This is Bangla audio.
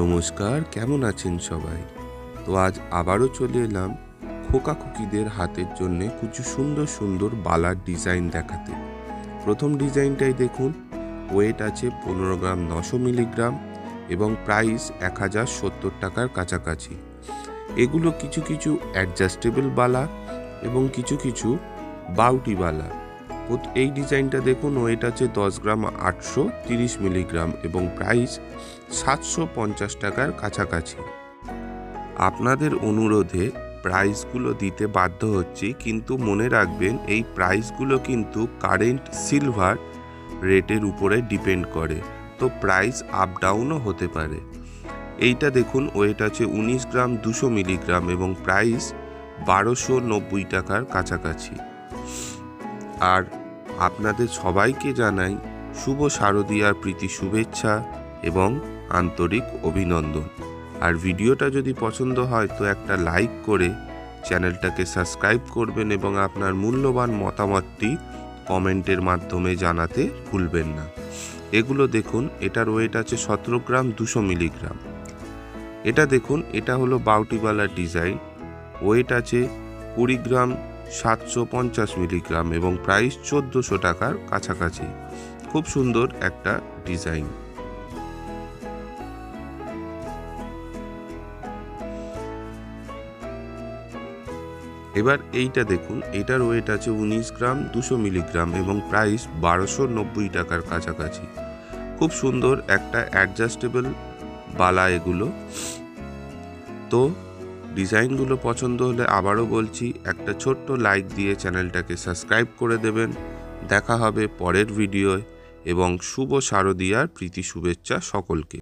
নমস্কার, কেমন আছেন সবাই? তো আজ আবারও চলে এলাম খোকা খুকিদের হাতের জন্যে কিছু সুন্দর সুন্দর বালার ডিজাইন দেখাতে। প্রথম ডিজাইনটাই দেখুন, ওয়েট আছে 15 গ্রাম 900 মিলিগ্রাম এবং প্রাইস 1070 টাকার কাছাকাছি। এগুলো কিছু কিছু অ্যাডজাস্টেবল বালা এবং কিছু কিছু বাউটি বালা। এই ডিজাইনটা দেখুন, ওয়েট আছে 10 গ্রাম 830 মিলিগ্রাম এবং প্রাইস 750 টাকার কাছাকাছি। আপনাদের অনুরোধে প্রাইসগুলো দিতে বাধ্য হচ্ছি, কিন্তু মনে রাখবেন এই প্রাইসগুলো কিন্তু কারেন্ট সিলভার রেটের উপরে ডিপেন্ড করে, তো প্রাইস আপ ডাউনও হতে পারে। এইটা দেখুন, ওয়েট আছে 19 গ্রাম 200 মিলিগ্রাম এবং প্রাইস 1290 টাকার কাছাকাছি। আর আপনাদের সবাইকে জানাই শুভ শারদীয়ার প্রীতি শুভেচ্ছা এবং আন্তরিক অভিনন্দন। আর ভিডিওটা যদি পছন্দ হয় তো একটা লাইক করে চ্যানেলটাকে সাবস্ক্রাইব করবেন এবং আপনার মূল্যবান মতামতটি কমেন্টের মাধ্যমে জানাতে ভুলবেন না। এগুলো দেখুন, এটার ওয়েট আছে 17 গ্রাম 200 মিলিগ্রাম। এটা দেখুন, এটা হলো বাউটিওয়ালা ডিজাইন, ওয়েট আছে 20 গ্রাম 750 মিলিগ্রাম এবং প্রাইস 1400 টাকার কাছাকাছি। খুব সুন্দর একটা ডিজাইন। এবার এইটা দেখুন, এটার ওয়েট আছে 19 গ্রাম 200 মিলিগ্রাম এবং প্রাইস 1290 টাকার কাছাকাছি। খুব সুন্দর একটা অ্যাডজাস্টেবল বালা এগুলো। তো ডিজাইনগুলো পছন্দ হলে আবারও বলছি, একটা ছোট্ট লাইক দিয়ে চ্যানেলটাকে সাবস্ক্রাইব করে দেবেন। দেখা হবে পরের ভিডিওয় এবং শুভ শারদীয়ার প্রীতি শুভেচ্ছা সকলকে।